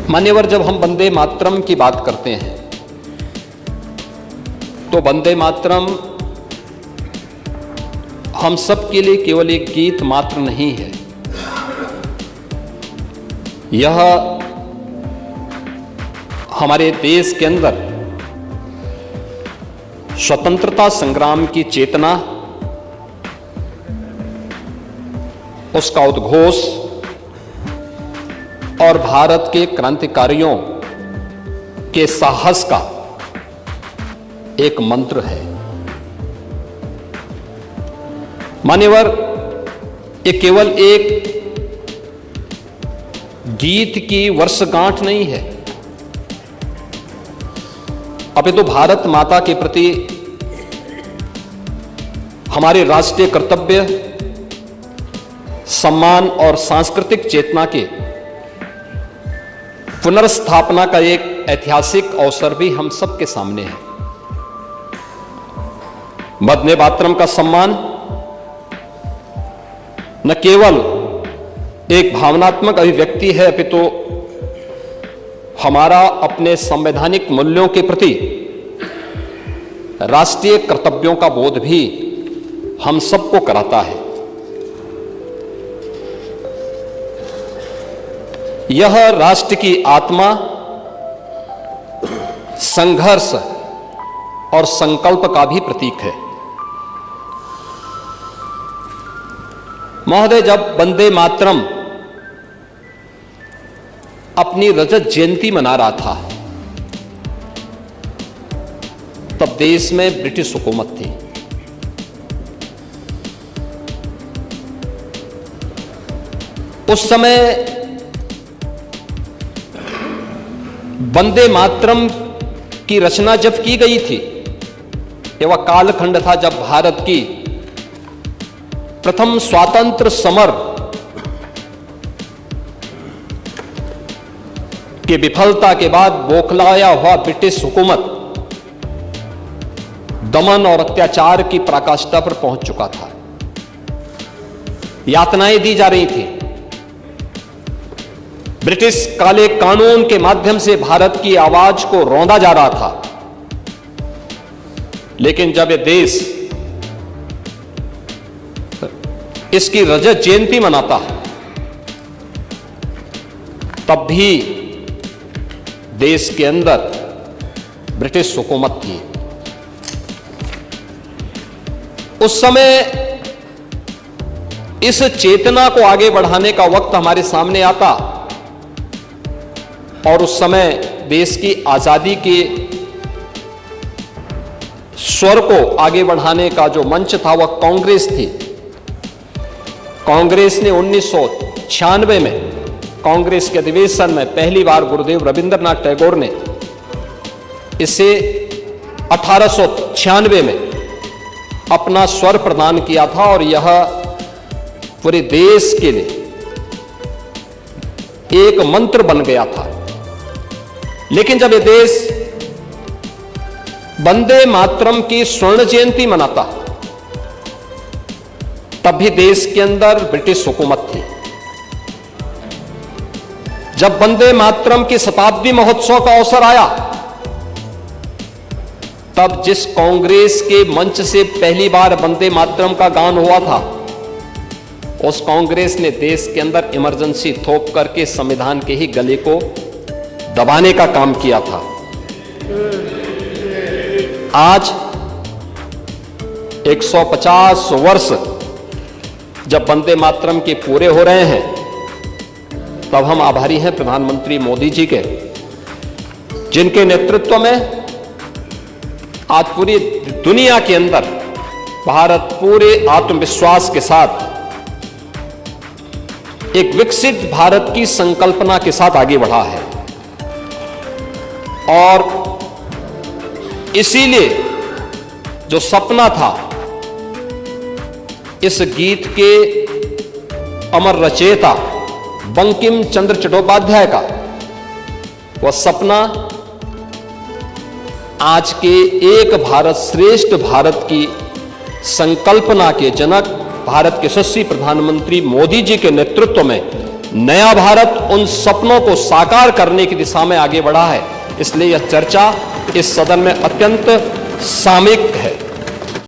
मान्यवर, जब हम वंदे मातरम की बात करते हैं तो वंदे मातरम हम सब के लिए केवल एक गीत मात्र नहीं है। यह हमारे देश के अंदर स्वतंत्रता संग्राम की चेतना, उसका उद्घोष और भारत के क्रांतिकारियों के साहस का एक मंत्र है। मान्यवर, ये केवल एक गीत की वर्षगांठ नहीं है, अपितु भारत माता के प्रति हमारे राष्ट्रीय कर्तव्य, सम्मान और सांस्कृतिक चेतना के पुनर्स्थापना का एक ऐतिहासिक अवसर भी हम सबके सामने है। वंदे मातरम का सम्मान न केवल एक भावनात्मक अभिव्यक्ति है, अपितु हमारा अपने संवैधानिक मूल्यों के प्रति राष्ट्रीय कर्तव्यों का बोध भी हम सबको कराता है। यह राष्ट्र की आत्मा, संघर्ष और संकल्प का भी प्रतीक है। महोदय, जब वंदे मातरम अपनी रजत जयंती मना रहा था तब देश में ब्रिटिश हुकूमत थी। उस समय वंदे मातरम की रचना जब की गई थी, यह वह कालखंड था जब भारत की प्रथम स्वातंत्र समर की विफलता के बाद बौखलाया हुआ ब्रिटिश हुकूमत दमन और अत्याचार की पराकाष्ठा पर पहुंच चुका था। यातनाएं दी जा रही थी। ब्रिटिश काले कानून के माध्यम से भारत की आवाज को रौंदा जा रहा था। लेकिन जब यह देश इसकी रजत जयंती मनाता है, तब भी देश के अंदर ब्रिटिश हुकूमत थी। उस समय इस चेतना को आगे बढ़ाने का वक्त हमारे सामने आता और उस समय देश की आजादी के स्वर को आगे बढ़ाने का जो मंच था वह कांग्रेस थी। कांग्रेस ने 1996 में कांग्रेस के अधिवेशन में पहली बार गुरुदेव रविंद्रनाथ टैगोर ने इसे 1896 में अपना स्वर प्रदान किया था और यह पूरे देश के लिए एक मंत्र बन गया था। लेकिन जब यह देश वंदे मातरम की स्वर्ण जयंती मनाता, तब भी देश के अंदर ब्रिटिश हुकूमत थी। जब वंदे मातरम की शताब्दी महोत्सव का अवसर आया, तब जिस कांग्रेस के मंच से पहली बार वंदे मातरम का गान हुआ था, उस कांग्रेस ने देश के अंदर इमरजेंसी थोप करके संविधान के ही गले को दबाने का काम किया था। आज 150 वर्ष जब वंदे मातरम के पूरे हो रहे हैं, तब हम आभारी हैं प्रधानमंत्री मोदी जी के, जिनके नेतृत्व में आज पूरी दुनिया के अंदर भारत पूरे आत्मविश्वास के साथ एक विकसित भारत की संकल्पना के साथ आगे बढ़ा है। और इसीलिए जो सपना था इस गीत के अमर रचयिता बंकिम चंद्र चट्टोपाध्याय का, वह सपना आज के एक भारत श्रेष्ठ भारत की संकल्पना के जनक भारत के यशस्वी प्रधानमंत्री मोदी जी के नेतृत्व में नया भारत उन सपनों को साकार करने की दिशा में आगे बढ़ा है। इसलिए यह चर्चा इस सदन में अत्यंत सामयिक है।